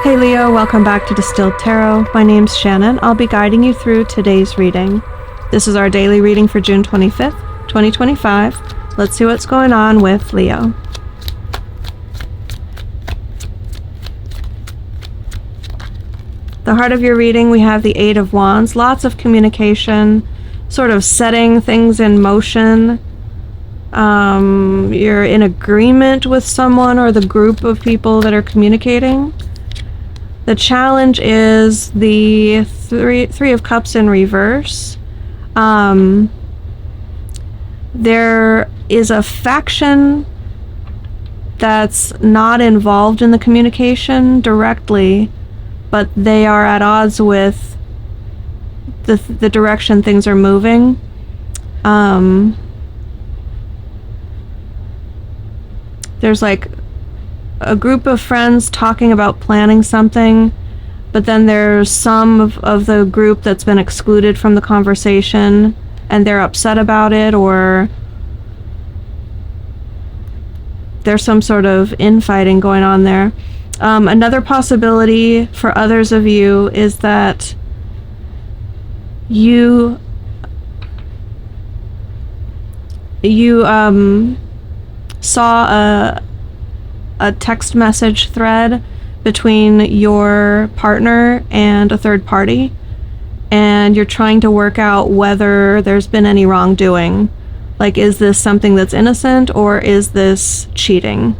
Hey Leo, welcome back to Distilled Tarot. My name's Shannon. I'll be guiding you through today's reading. This is our daily reading for June 25th, 2025. Let's see what's going on with Leo. The heart of your reading, we have the Eight of Wands. Lots of communication, sort of setting things in motion. You're in agreement with someone or the group of people that are communicating. The challenge is the Three of Cups in reverse. There is a faction that's not involved in the communication directly, but they are at odds with the direction things are moving. There's like a group of friends talking about planning something, but then there's some of the group that's been excluded from the conversation and they're upset about it, or there's some sort of infighting going on there. Another possibility for others of you is that you saw a text message thread between your partner and a third party, and you're trying to work out whether there's been any wrongdoing. Like, is this something that's innocent or is this cheating?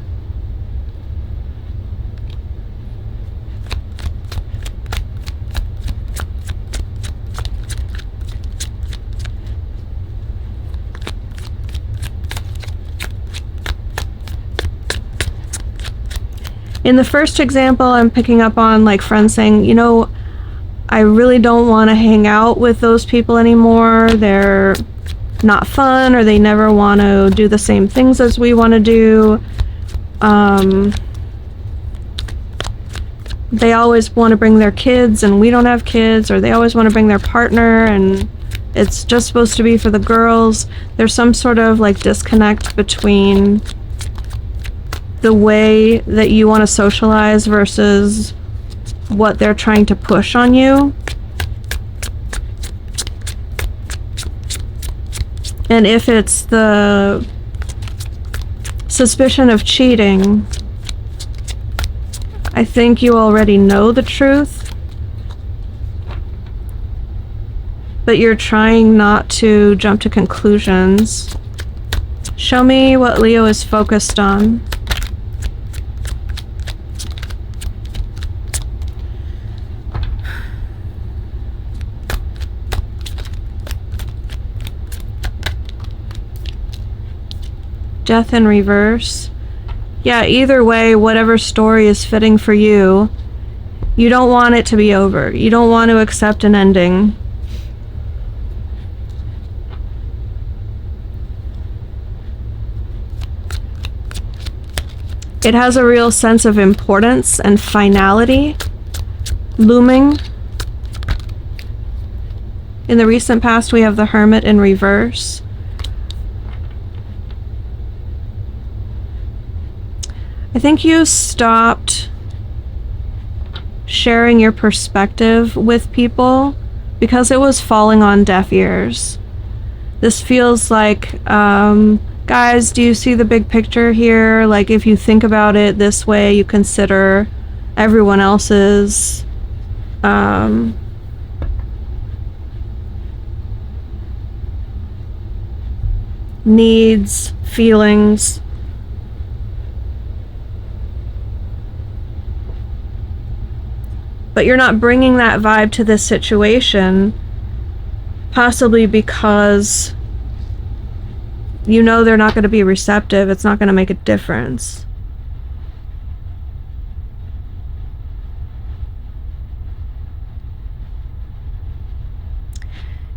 In the first example, I'm picking up on like friends saying, you know, I really don't want to hang out with those people anymore. They're not fun, or they never want to do the same things as we want to do. They always want to bring their kids and we don't have kids, or they always want to bring their partner and it's just supposed to be for the girls. There's some sort of like disconnect between the way that you want to socialize versus what they're trying to push on you. And if it's the suspicion of cheating, I think you already know the truth, but you're trying not to jump to conclusions. Show me what Leo is focused on. Death in reverse. Yeah, either way, whatever story is fitting for you, you don't want it to be over. You don't want to accept an ending. It has a real sense of importance and finality looming. In the recent past, we have the Hermit in reverse. I think you stopped sharing your perspective with people because it was falling on deaf ears. This feels like, guys, do you see the big picture here? Like, if you think about it this way, you consider everyone else's needs, feelings. But you're not bringing that vibe to this situation, possibly because you know they're not going to be receptive. It's not going to make a difference.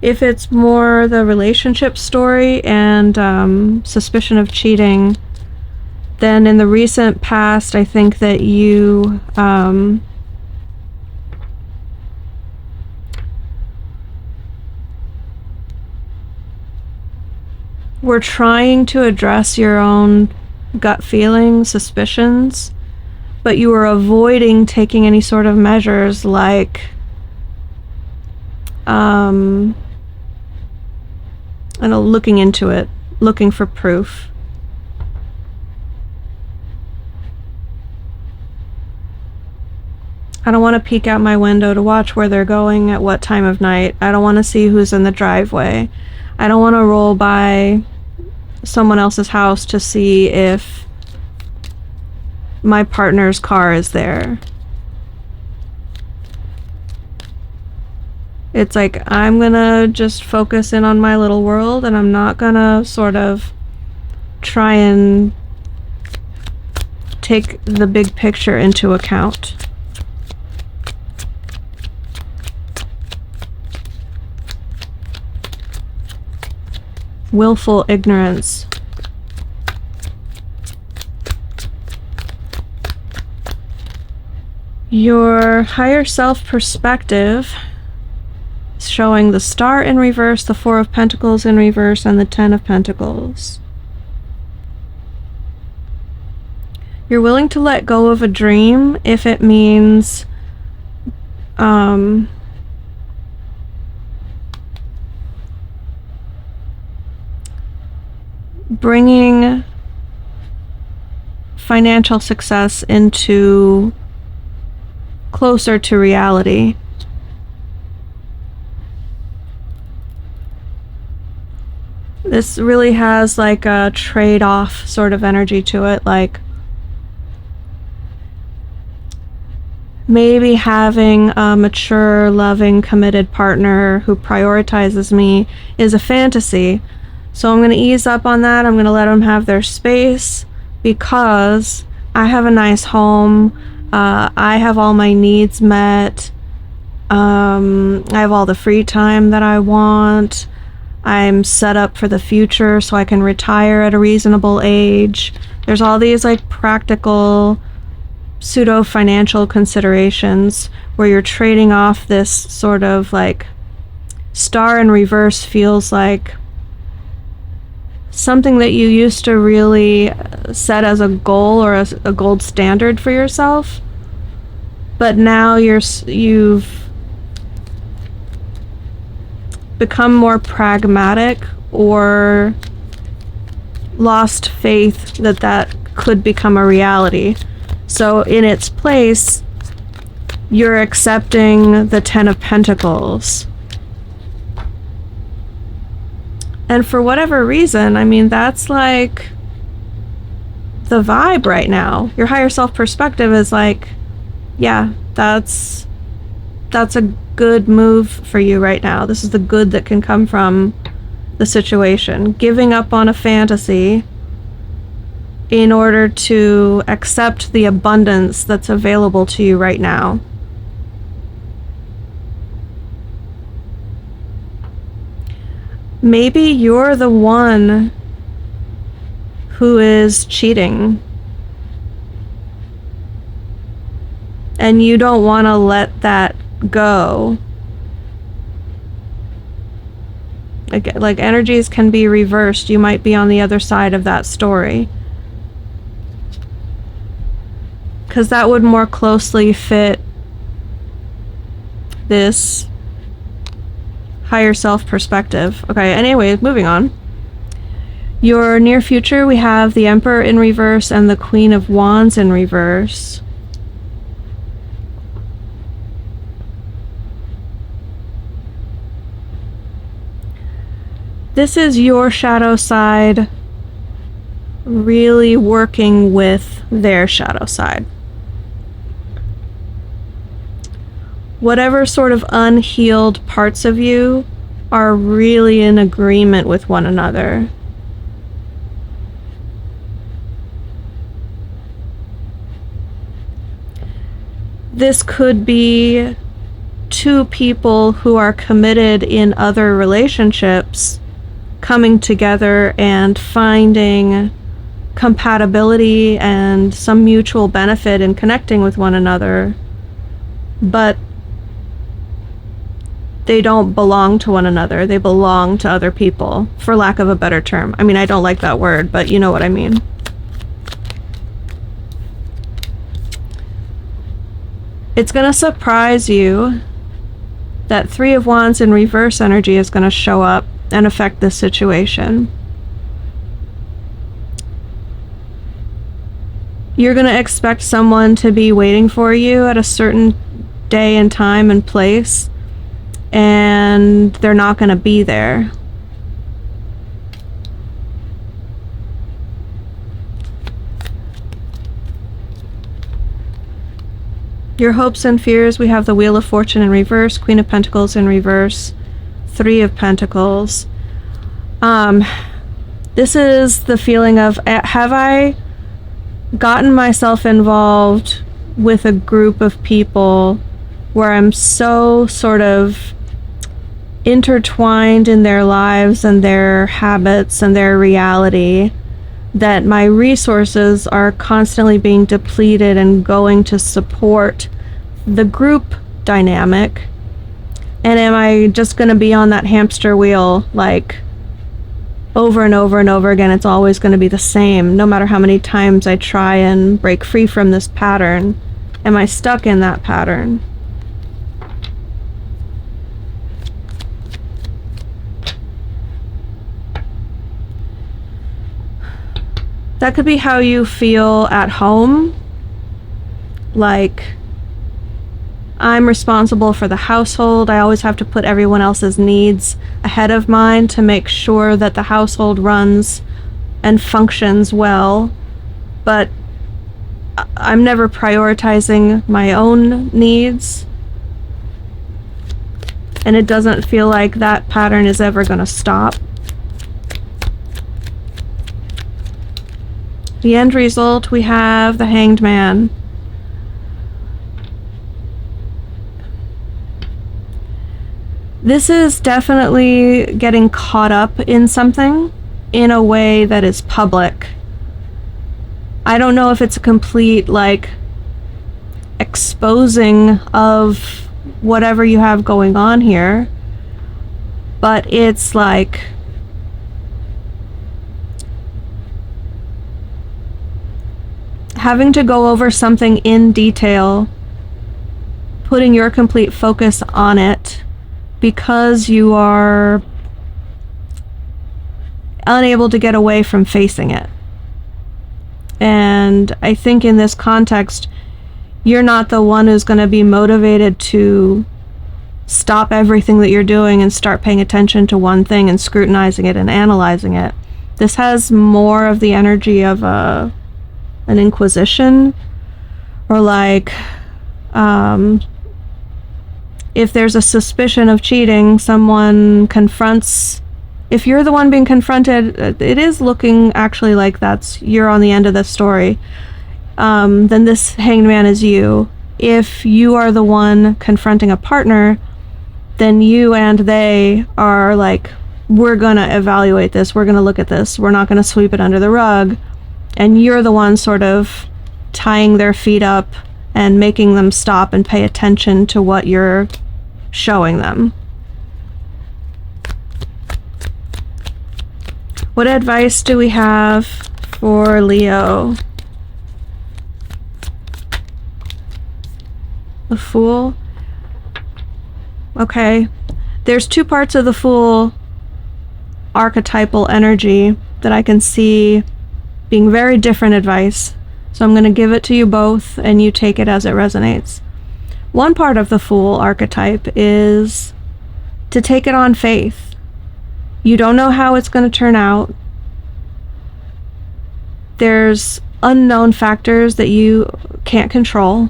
If it's more the relationship story and suspicion of cheating, then in the recent past, I think that you were trying to address your own gut feelings, suspicions, but you were avoiding taking any sort of measures like I don't know, looking into it, looking for proof. I don't want to peek out my window to watch where they're going at what time of night. I don't want to see who's in the driveway. I don't want to roll by someone else's house to see if my partner's car is there. It's like, I'm gonna just focus in on my little world, and I'm not gonna sort of try and take the big picture into account. Willful ignorance. Your higher self perspective is showing the Star in reverse, the Four of Pentacles in reverse, and the Ten of Pentacles. You're willing to let go of a dream if it means bringing financial success into closer to reality. This really has like a trade-off sort of energy to it, like maybe having a mature, loving, committed partner who prioritizes me is a fantasy. So I'm going to ease up on that. I'm going to let them have their space because I have a nice home. I have all my needs met. I have all the free time that I want. I'm set up for the future so I can retire at a reasonable age. There's all these like practical pseudo-financial considerations where you're trading off this sort of like Star in reverse feels like something that you used to really set as a goal or as a gold standard for yourself, but now you've become more pragmatic or lost faith that that could become a reality. So in its place, you're accepting the Ten of Pentacles. And for whatever reason, I mean, that's like the vibe right now. Your higher self perspective is like, yeah, that's a good move for you right now. This is the good that can come from the situation. Giving up on a fantasy in order to accept the abundance that's available to you right now. Maybe you're the one who is cheating, and you don't want to let that go. Like energies can be reversed. You might be on the other side of that story, because that would more closely fit this higher self perspective. Okay, anyway, moving on. Your near future, we have the Emperor in reverse and the Queen of Wands in reverse. This is your shadow side really working with their shadow side. Whatever sort of unhealed parts of you are really in agreement with one another. This could be two people who are committed in other relationships coming together and finding compatibility and some mutual benefit in connecting with one another, but they don't belong to one another. They belong to other people, for lack of a better term. I mean, I don't like that word, but you know what I mean. It's going to surprise you that Three of Wands in reverse energy is going to show up and affect this situation. You're going to expect someone to be waiting for you at a certain day and time and place, and they're not going to be there. Your hopes and fears, we have the Wheel of Fortune in reverse, Queen of Pentacles in reverse, Three of Pentacles. This is the feeling of, have I gotten myself involved with a group of people where I'm so sort of intertwined in their lives and their habits and their reality that my resources are constantly being depleted and going to support the group dynamic? And am I just going to be on that hamster wheel, like, over and over and over again? It's always going to be the same, no matter how many times I try and break free from this pattern. Am I stuck in that pattern? That could be how you feel at home. Like, I'm responsible for the household. I always have to put everyone else's needs ahead of mine to make sure that the household runs and functions well. But I'm never prioritizing my own needs. And it doesn't feel like that pattern is ever going to stop. The end result, we have the Hanged Man. This is definitely getting caught up in something in a way that is public. I don't know if it's a complete, like, exposing of whatever you have going on here, but it's like having to go over something in detail, putting your complete focus on it because you are unable to get away from facing it. And I think in this context, you're not the one who's going to be motivated to stop everything that you're doing and start paying attention to one thing and scrutinizing it and analyzing it. This has more of the energy of an inquisition, or like, if there's a suspicion of cheating, someone confronts. If you're the one being confronted, it is looking actually like you're on the end of the story. Then this Hanged Man is you. If you are the one confronting a partner, then you and they are like, we're gonna evaluate this, we're gonna look at this, we're not gonna sweep it under the rug. And you're the one sort of tying their feet up and making them stop and pay attention to what you're showing them. What advice do we have for Leo? The Fool? Okay. There's two parts of the Fool archetypal energy that I can see being very different advice. So I'm going to give it to you both and you take it as it resonates. One part of the Fool archetype is to take it on faith. You don't know how it's going to turn out. There's unknown factors that you can't control.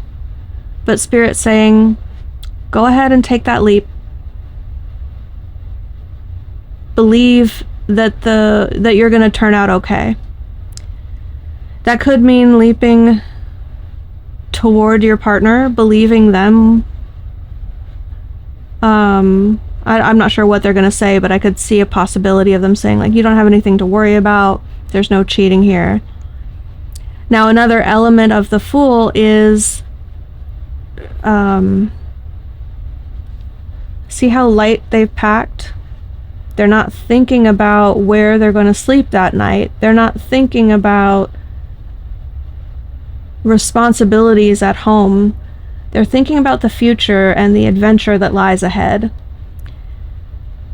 But Spirit's saying, go ahead and take that leap. Believe that you're going to turn out okay. That could mean leaping toward your partner, believing them. I'm not sure what they're going to say, but I could see a possibility of them saying, like, you don't have anything to worry about. There's no cheating here. Now, another element of the Fool is, see how light they've packed? They're not thinking about where they're going to sleep that night. They're not thinking about responsibilities at home. They're thinking about the future and the adventure that lies ahead.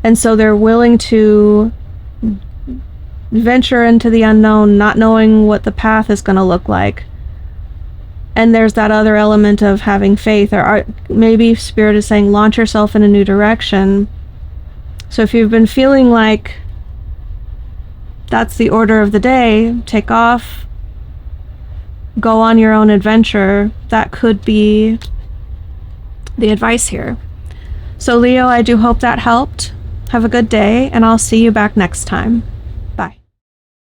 And so they're willing to venture into the unknown, not knowing what the path is going to look like. And there's that other element of having faith, or maybe Spirit is saying launch yourself in a new direction. So if you've been feeling like that's the order of the day, take off, go on your own adventure, that could be the advice here. So Leo, I do hope that helped. Have a good day, and I'll see you back next time.